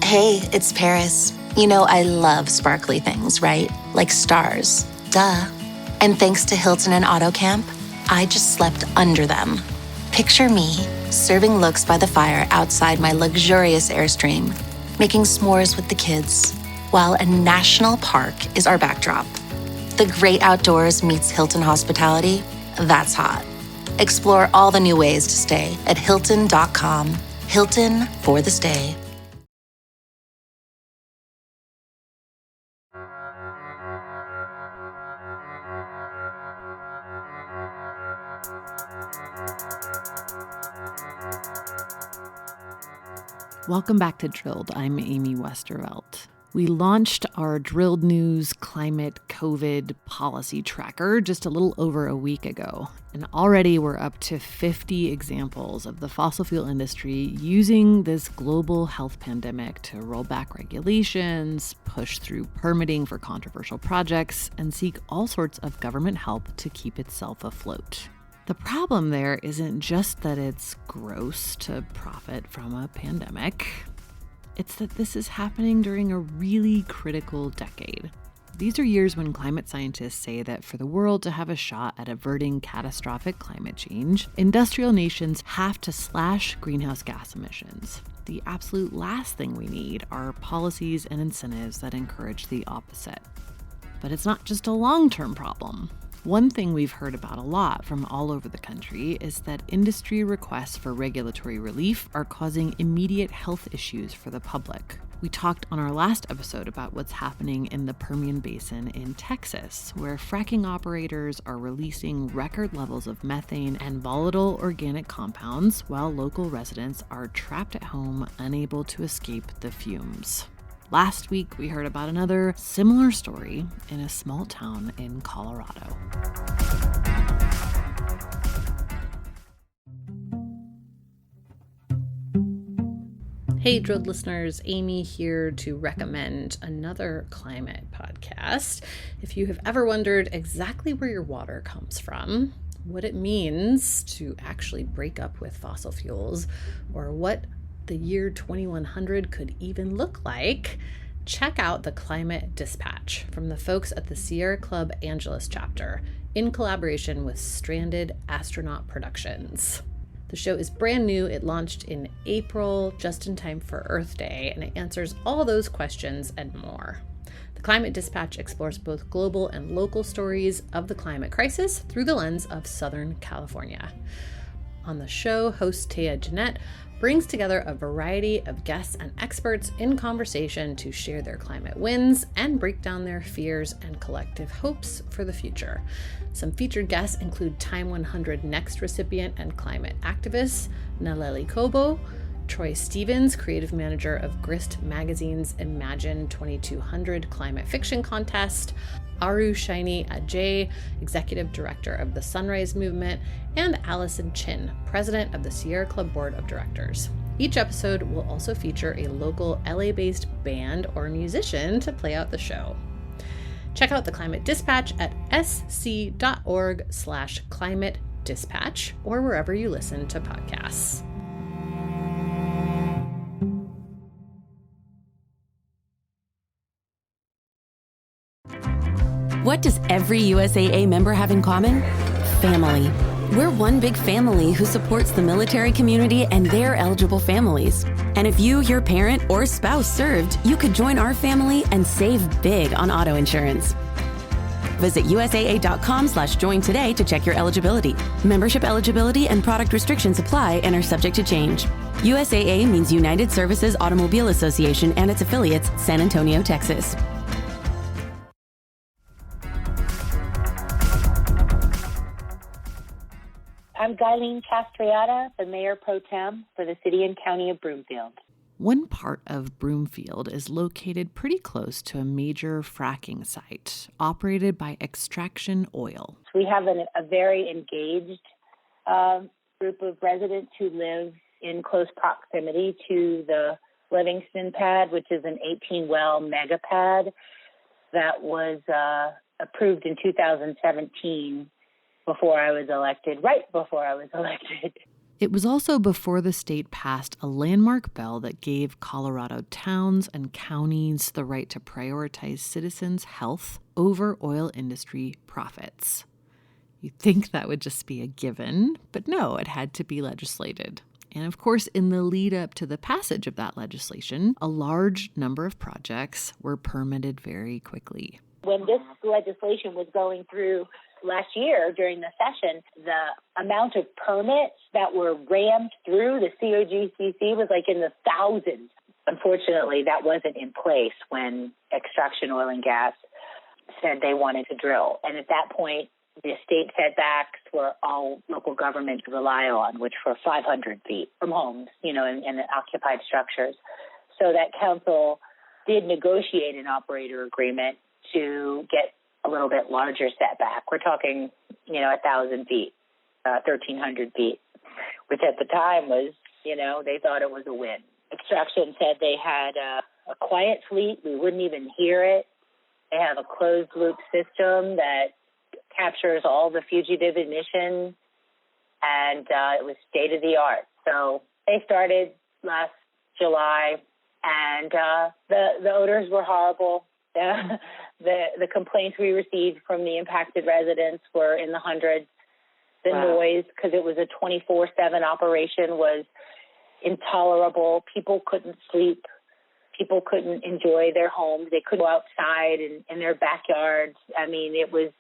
Hey, it's Paris. You know, I love sparkly things, right? Like stars. Duh. And thanks to Hilton and AutoCamp, I just slept under them. Picture me, serving looks by the fire outside my luxurious Airstream, making s'mores with the kids, while a national park is our backdrop. The great outdoors meets Hilton hospitality. That's hot. Explore all the new ways to stay at Hilton.com. Hilton for the stay. Welcome back to Drilled. I'm Amy Westervelt. We launched our Drilled News Climate COVID Policy Tracker just a little over a week ago, and already we're up to 50 examples of the fossil fuel industry using this global health pandemic to roll back regulations, push through permitting for controversial projects, and seek all sorts of government help to keep itself afloat. The problem there isn't just that it's gross to profit from a pandemic. It's that this is happening during a really critical decade. These are years when climate scientists say that for the world to have a shot at averting catastrophic climate change, industrial nations have to slash greenhouse gas emissions. The absolute last thing we need are policies and incentives that encourage the opposite. But it's not just a long-term problem. One thing we've heard about a lot from all over the country is that industry requests for regulatory relief are causing immediate health issues for the public. We talked on our last episode about what's happening in the Permian Basin in Texas, where fracking operators are releasing record levels of methane and volatile organic compounds, while local residents are trapped at home, unable to escape the fumes. Last week, we heard about another similar story in a small town in Colorado. Hey, Drilled listeners, Amy here to recommend another climate podcast. If you have ever wondered exactly where your water comes from, what it means to actually break up with fossil fuels, or what the year 2100 could even look like, check out the Climate Dispatch from the folks at the Sierra Club Angeles chapter in collaboration with Stranded Astronaut Productions. The show is brand new. It launched in April, just in time for Earth Day, and it answers all those questions and more. The Climate Dispatch explores both global and local stories of the climate crisis through the lens of Southern California. On the show, host Taya Jeanette brings together a variety of guests and experts in conversation to share their climate wins and break down their fears and collective hopes for the future. Some featured guests include Time 100 Next recipient and climate activist Naleli Kobo, Troy Stevens, creative manager of Grist Magazine's Imagine 2200 Climate Fiction Contest, Aru Shaini Ajay, executive director of the Sunrise Movement, and Allison Chin, president of the Sierra Club Board of Directors. Each episode will also feature a local LA-based band or musician to play out the show. Check out the Climate Dispatch at sc.org/climate dispatch or wherever you listen to podcasts. What does every USAA member have in common? Family. We're one big family who supports the military community and their eligible families. And if you, your parent, or spouse served, you could join our family and save big on auto insurance. Visit USAA.com/join today to check your eligibility. Membership eligibility and product restrictions apply and are subject to change. USAA means United Services Automobile Association and its affiliates, San Antonio, Texas. I'm Guyleen Castriata, the Mayor Pro Tem for the City and County of Broomfield. One part of Broomfield is located pretty close to a major fracking site operated by Extraction Oil. We have a very engaged group of residents who live in close proximity to the Livingston pad, which is an 18-well mega pad that was approved in 2017 right before I was elected. It was also before the state passed a landmark bill that gave Colorado towns and counties the right to prioritize citizens' health over oil industry profits. You'd think that would just be a given, but no, it had to be legislated. And of course, in the lead up to the passage of that legislation, a large number of projects were permitted very quickly. When this legislation was going through last year during the session, the amount of permits that were rammed through the COGCC was like in the thousands. Unfortunately, that wasn't in place when Extraction Oil and Gas said they wanted to drill. And at that point, the state setbacks were all local government to rely on, which were 500 feet from homes, in occupied structures. So that council did negotiate an operator agreement to get a little bit larger setback. We're talking, 1,000 feet, 1,300 feet, which at the time was, they thought it was a win. Extraction said they had a quiet fleet. We wouldn't even hear it. They have a closed loop system that captures all the fugitive emissions, and it was state of the art. So they started last July, and the odors were horrible. The complaints we received from the impacted residents were in the hundreds. The noise, because it was a 24/7 operation, was intolerable. People couldn't sleep. People couldn't enjoy their homes. They couldn't go outside in their backyards. I mean, it was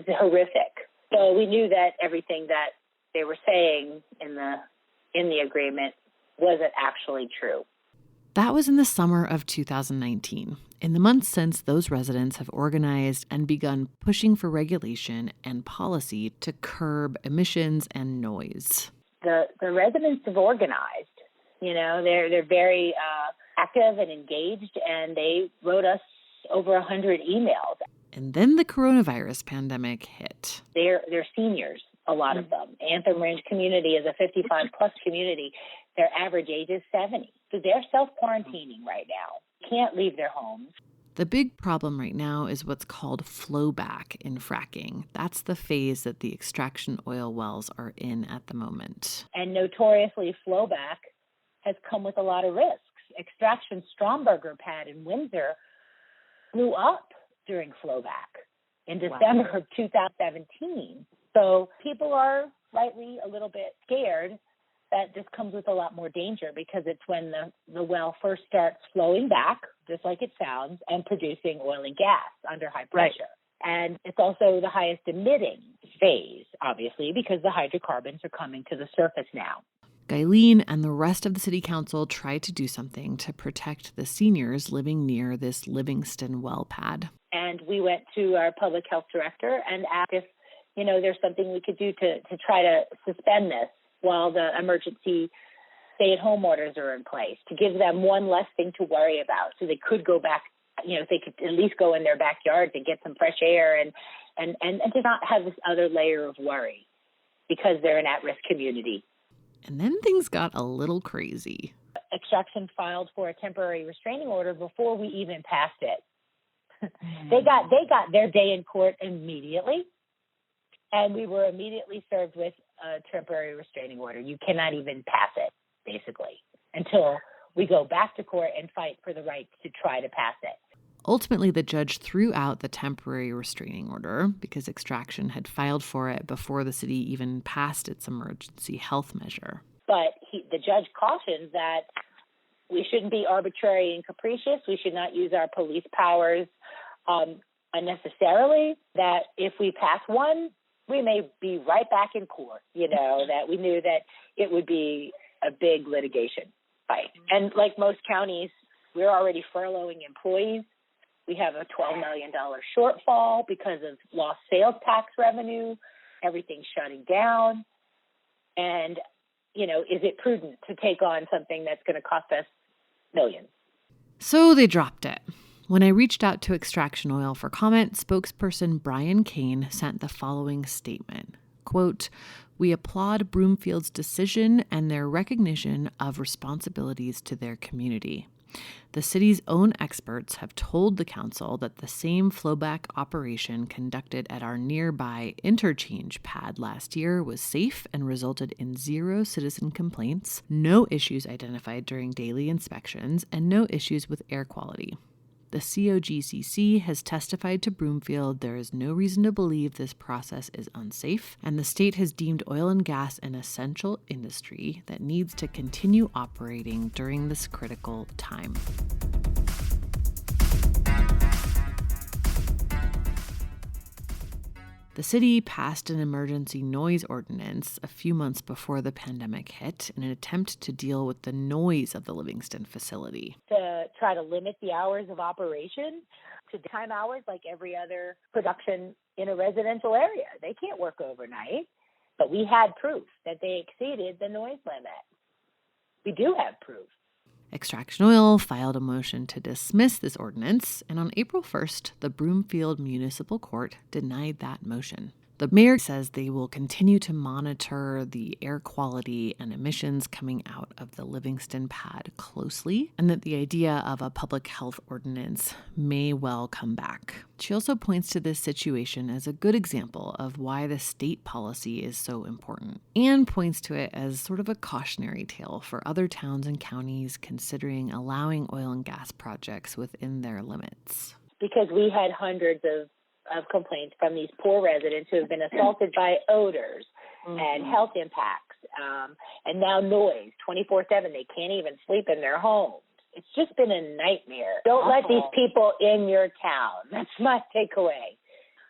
horrific. So we knew that everything that they were saying in the agreement wasn't actually true. That was in the summer of 2019. In the months since, those residents have organized and begun pushing for regulation and policy to curb emissions and noise. The residents have organized. They're very active and engaged, and they wrote us over 100 emails. And then the coronavirus pandemic hit. They're seniors, a lot of them. Anthem Range community is a 55-plus community. Their average age is 70. So they're self-quarantining right now. Can't leave their homes. The big problem right now is what's called flowback in fracking. That's the phase that the extraction oil wells are in at the moment. And notoriously, flowback has come with a lot of risks. Extraction Stromberger pad in Windsor blew up during flowback in December of 2017. So people are rightly a little bit scared that this comes with a lot more danger, because it's when the well first starts flowing back, just like it sounds, and producing oil and gas under high pressure. Right. And it's also the highest emitting phase, obviously, because the hydrocarbons are coming to the surface now. Guyleen and the rest of the city council tried to do something to protect the seniors living near this Livingston well pad. And we went to our public health director and asked if, there's something we could do to try to suspend this while the emergency stay-at-home orders are in place, to give them one less thing to worry about, so they could go back, if they could at least go in their backyards and get some fresh air and to not have this other layer of worry because they're an at-risk community. And then things got a little crazy. Extraction filed for a temporary restraining order before we even passed it. They got their day in court immediately, and we were immediately served with a temporary restraining order. You cannot even pass it, basically, until we go back to court and fight for the right to try to pass it. Ultimately, the judge threw out the temporary restraining order because Extraction had filed for it before the city even passed its emergency health measure. But the judge cautioned that we shouldn't be arbitrary and capricious. We should not use our police powers unnecessarily, that if we pass one, we may be right back in court, that we knew that it would be a big litigation fight. And like most counties, we're already furloughing employees. We have a $12 million shortfall because of lost sales tax revenue. Everything's shutting down. And, is it prudent to take on something that's going to cost us millions? So they dropped it. When I reached out to Extraction Oil for comment, spokesperson Brian Kane sent the following statement. Quote, "We applaud Broomfield's decision and their recognition of responsibilities to their community. The city's own experts have told the council that the same flowback operation conducted at our nearby interchange pad last year was safe and resulted in 0 citizen complaints, no issues identified during daily inspections, and no issues with air quality. The COGCC has testified to Broomfield there is no reason to believe this process is unsafe, and the state has deemed oil and gas an essential industry that needs to continue operating during this critical time. The city passed an emergency noise ordinance a few months before the pandemic hit in an attempt to deal with the noise of the Livingston facility. To try to limit the hours of operation to time hours like every other production in a residential area. They can't work overnight, but we had proof that they exceeded the noise limit. We do have proof. Extraction Oil filed a motion to dismiss this ordinance, and on April 1st, the Broomfield Municipal Court denied that motion. The mayor says they will continue to monitor the air quality and emissions coming out of the Livingston pad closely, and that the idea of a public health ordinance may well come back. She also points to this situation as a good example of why the state policy is so important, and points to it as sort of a cautionary tale for other towns and counties considering allowing oil and gas projects within their limits. Because we had hundreds of complaints from these poor residents who have been assaulted by odors and health impacts, and now noise 24/7. They can't even sleep in their homes. It's just been a nightmare. Don't let these people in your town. That's my takeaway.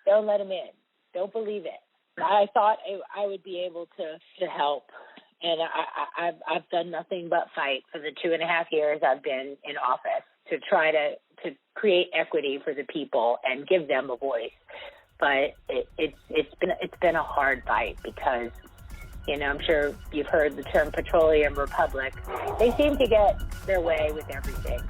Don't let them in. Don't believe it. I thought I would be able to help, and I've done nothing but fight for the 2.5 years I've been in office to try to create equity for the people and give them a voice. But it's been a hard fight because, I'm sure you've heard the term petroleum republic. They seem to get their way with everything.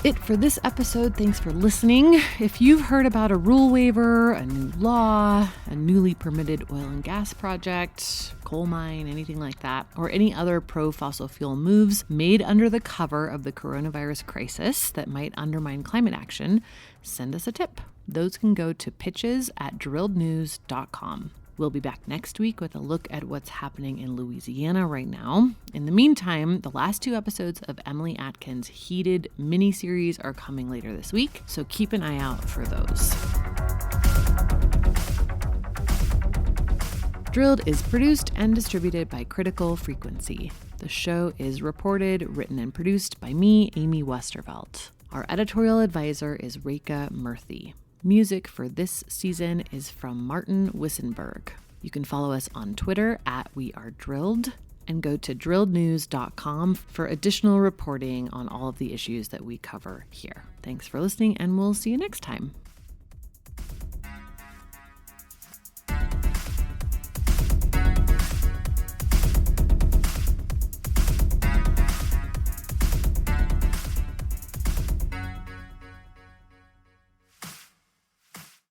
It for this episode. Thanks for listening. If you've heard about a rule waiver, a new law, a newly permitted oil and gas project, coal mine, anything like that, or any other pro-fossil fuel moves made under the cover of the coronavirus crisis that might undermine climate action, send us a tip. Those can go to pitches@drillednews.com. We'll be back next week with a look at what's happening in Louisiana right now. In the meantime, the last 2 episodes of Emily Atkins' Heated miniseries are coming later this week, so keep an eye out for those. Drilled is produced and distributed by Critical Frequency. The show is reported, written, and produced by me, Amy Westervelt. Our editorial advisor is Reka Murthy. Music for this season is from Martin Wissenberg. You can follow us on Twitter @WeAreDrilled and go to drillednews.com for additional reporting on all of the issues that we cover here. Thanks for listening, and we'll see you next time.